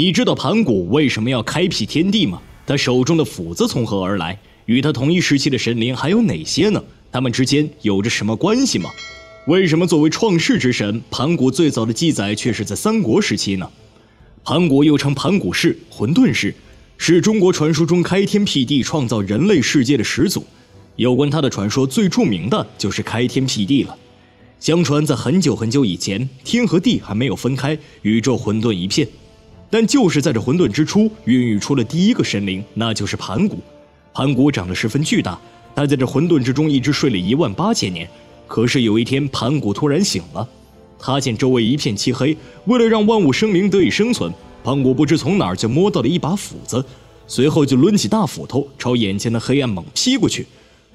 你知道盘古为什么要开辟天地吗？他手中的斧子从何而来？与他同一时期的神灵还有哪些呢？他们之间有着什么关系吗？为什么作为创世之神，盘古最早的记载却是在三国时期呢？盘古又称盘古氏、混沌氏，是中国传说中开天辟地、创造人类世界的始祖。有关他的传说最著名的就是开天辟地了。相传在很久很久以前，天和地还没有分开，宇宙混沌一片。但就是在这混沌之初，孕育出了第一个神灵，那就是盘古。盘古长得十分巨大，他在这混沌之中一直睡了18000年。可是有一天，盘古突然醒了，他见周围一片漆黑，为了让万物生灵得以生存，盘古不知从哪儿就摸到了一把斧子，随后就抡起大斧头朝眼前的黑暗猛劈过去。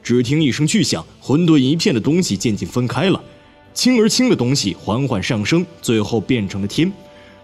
只听一声巨响，混沌一片的东西渐渐分开了，轻而轻的东西缓缓上升，最后变成了天；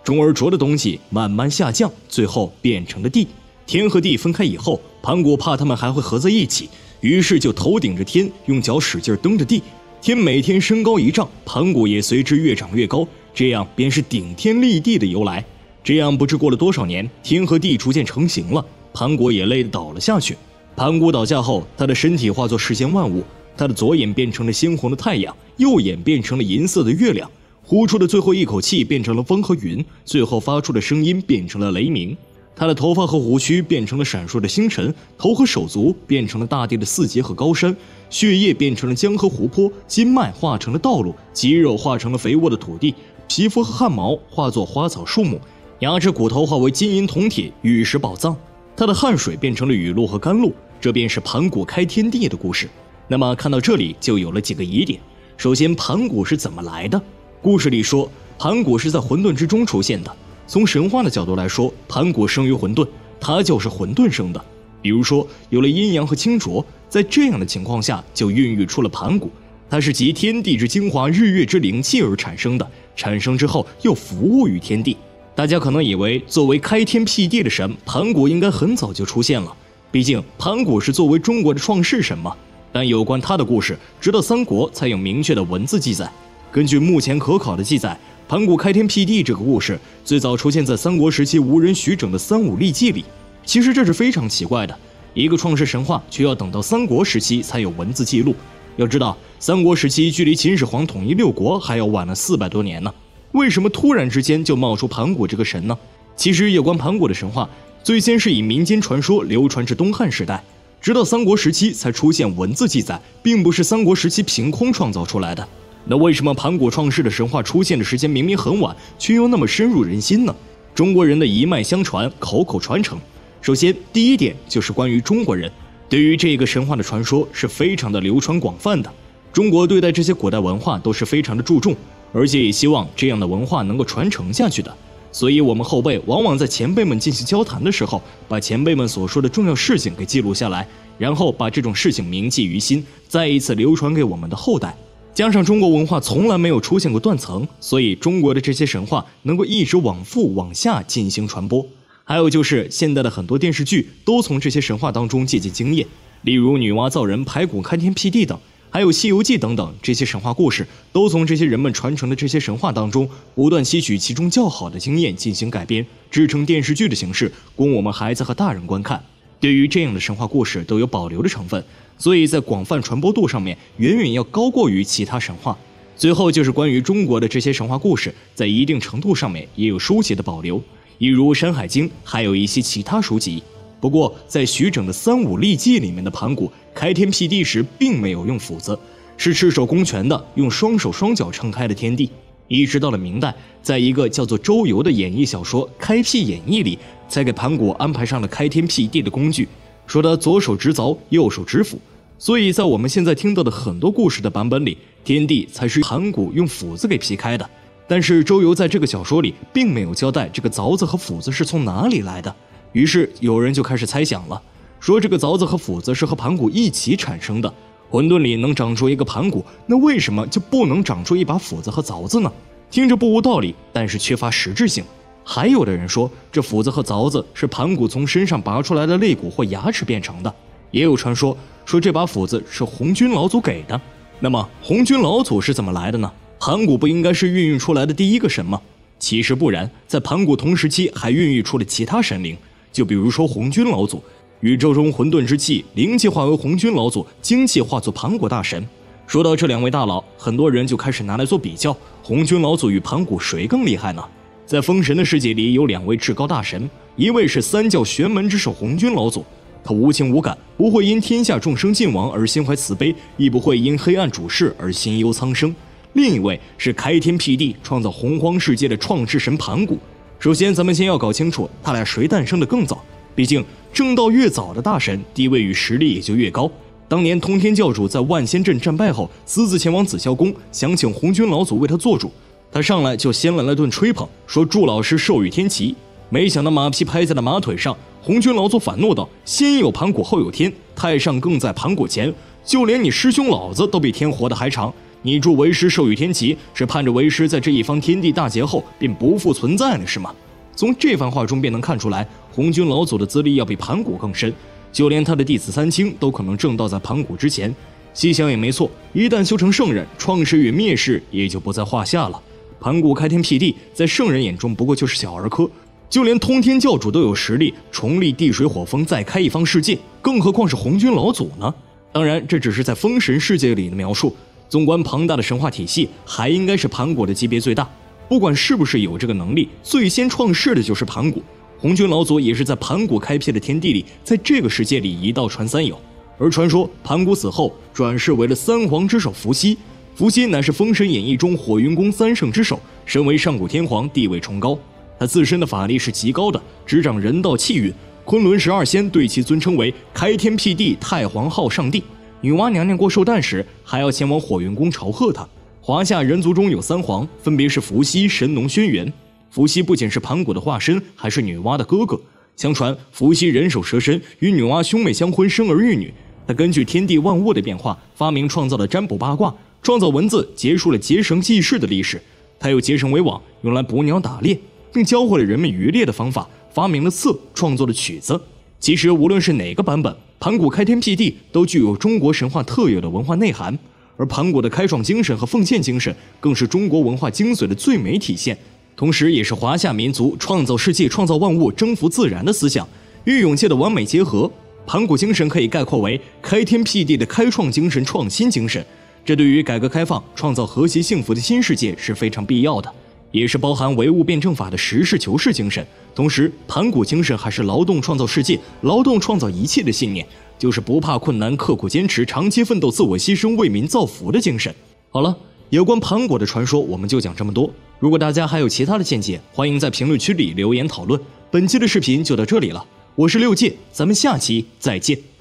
重而浊的东西慢慢下降，最后变成了地。天和地分开以后，盘古怕他们还会合在一起，于是就头顶着天，用脚使劲蹬着地。天每天升高1丈，盘古也随之越长越高，这样便是顶天立地的由来。这样不知过了多少年，天和地逐渐成型了，盘古也累得倒了下去。盘古倒下后，他的身体化作世间万物，他的左眼变成了鲜红的太阳，右眼变成了银色的月亮，呼出的最后一口气变成了风和云，最后发出的声音变成了雷鸣。他的头发和胡须变成了闪烁的星辰，头和手足变成了大地的四节和高山，血液变成了江河湖泊，筋脉化成了道路，肌肉化成了肥沃的土地，皮肤和汗毛化作花草树木，牙齿骨头化为金银铜铁，玉石宝藏。他的汗水变成了雨露和甘露，这便是盘古开天地的故事。那么看到这里就有了几个疑点。首先，盘古是怎么来的？故事里说盘古是在混沌之中出现的。从神话的角度来说，盘古生于混沌，他就是混沌生的。比如说有了阴阳和清浊，在这样的情况下就孕育出了盘古，它是集天地之精华、日月之灵气而产生的，产生之后又服务于天地。大家可能以为作为开天辟地的神，盘古应该很早就出现了，毕竟盘古是作为中国的创世神嘛。但有关他的故事，直到三国才有明确的文字记载。根据目前可考的记载，盘古开天辟地这个故事最早出现在三国时期无人徐整的《三武历纪》里。其实这是非常奇怪的，一个创世神话却要等到三国时期才有文字记录。要知道，三国时期距离秦始皇统一6国还要晚了400多年呢。为什么突然之间就冒出盘古这个神呢？其实有关盘古的神话，最先是以民间传说流传至东汉时代，直到三国时期才出现文字记载，并不是三国时期凭空创造出来的。那为什么盘古创世的神话出现的时间明明很晚，却又那么深入人心呢？中国人的一脉相传，口口传承。首先，第一点就是关于中国人对于这个神话的传说是非常的流传广泛的。中国对待这些古代文化都是非常的注重，而且也希望这样的文化能够传承下去的。所以我们后辈往往在前辈们进行交谈的时候，把前辈们所说的重要事情给记录下来，然后把这种事情铭记于心，再一次流传给我们的后代。加上中国文化从来没有出现过断层，所以中国的这些神话能够一直往复往下进行传播。还有就是现在的很多电视剧都从这些神话当中借鉴经验，例如女娲造人、盘古开天辟地等，还有西游记等等，这些神话故事都从这些人们传承的这些神话当中不断吸取其中较好的经验进行改编，制成电视剧的形式供我们孩子和大人观看。对于这样的神话故事都有保留的成分，所以在广泛传播度上面远远要高过于其他神话。最后就是关于中国的这些神话故事，在一定程度上面也有书籍的保留，一如《山海经》，还有一些其他书籍。不过在徐整的《三武历纪》里面的盘古开天辟地时并没有用斧子，是赤手空拳的用双手双脚撑开了天地。一直到了明代，在一个叫做周游的演义小说《开辟演义》里，才给盘古安排上了开天辟地的工具，说他左手执凿，右手执斧。所以在我们现在听到的很多故事的版本里，天地才是盘古用斧子给劈开的。但是周游在这个小说里并没有交代这个凿子和斧子是从哪里来的，于是有人就开始猜想了，说这个凿子和斧子是和盘古一起产生的。混沌里能长出一个盘古，那为什么就不能长出一把斧子和凿子呢？听着不无道理，但是缺乏实质性。还有的人说，这斧子和凿子是盘古从身上拔出来的肋骨或牙齿变成的。也有传说这把斧子是红军老祖给的。那么红军老祖是怎么来的呢？盘古不应该是孕育出来的第一个神吗？其实不然，在盘古同时期还孕育出了其他神灵，就比如说红军老祖，宇宙中混沌之气，灵气化为红军老祖，精气化作盘古大神。说到这两位大佬，很多人就开始拿来做比较，红军老祖与盘古谁更厉害呢？在封神的世界里有两位至高大神，一位是三教玄门之首红军老祖，他无情无感，不会因天下众生尽亡而心怀慈悲，亦不会因黑暗主事而心忧苍生。另一位是开天辟地创造洪荒世界的创世神盘古。首先咱们先要搞清楚他俩谁诞生的更早，毕竟正道越早的大神地位与实力也就越高。当年通天教主在万仙阵战败后，私自前往紫霄宫，想请红军老祖为他做主。他上来就先来了顿吹捧，说祝老师授予天齐。没想到马屁拍在了马腿上，红军老祖反怒道：先有盘古后有天，太上更在盘古前，就连你师兄老子都比天活得还长。你助为师授予天齐，是盼着为师在这一方天地大劫后便不复存在了是吗？从这番话中便能看出来，红军老祖的资历要比盘古更深，就连他的弟子三清都可能正道在盘古之前。细想也没错，一旦修成圣人，创世与灭世也就不在话下了。盘古开天辟地，在圣人眼中不过就是小儿科，就连通天教主都有实力重立地水火风，再开一方世界，更何况是红军老祖呢？当然，这只是在封神世界里的描述。纵观庞大的神话体系，还应该是盘古的级别最大。不管是不是有这个能力，最先创世的就是盘古。红军老祖也是在盘古开辟的天地里，在这个世界里一道传三有。而传说盘古死后转世为了三皇之首伏羲，伏羲乃是《封神演义》中火云宫三圣之首，身为上古天皇，地位崇高。他自身的法力是极高的，执掌人道气运。昆仑12仙对其尊称为开天辟地太皇号上帝。女娲娘娘过寿诞时，还要前往火云宫朝贺他。华夏人族中有三皇，分别是伏羲、神农、轩辕。伏羲不仅是盘古的化身，还是女娲的哥哥。相传伏羲人首蛇身，与女娲兄妹相婚，生儿育女。他根据天地万物的变化，发明创造了占卜八卦，创造文字，结束了结绳记事的历史。他又结绳为网，用来捕鸟打猎，并教会了人们渔猎的方法，发明了策，创作了曲子。其实无论是哪个版本，盘古开天辟地都具有中国神话特有的文化内涵，而盘古的开创精神和奉献精神更是中国文化精髓的最美体现，同时也是华夏民族创造世界、创造万物、征服自然的思想与勇气的完美结合。盘古精神可以概括为开天辟地的开创精神、创新精神，这对于改革开放、创造和谐幸福的新世界是非常必要的，也是包含唯物辩证法的实事求是精神。同时盘古精神还是劳动创造世界、劳动创造一切的信念，就是不怕困难、刻苦坚持、长期奋斗、自我牺牲、为民造福的精神。好了，有关盘古的传说我们就讲这么多，如果大家还有其他的见解，欢迎在评论区里留言讨论。本期的视频就到这里了，我是六戒，咱们下期再见。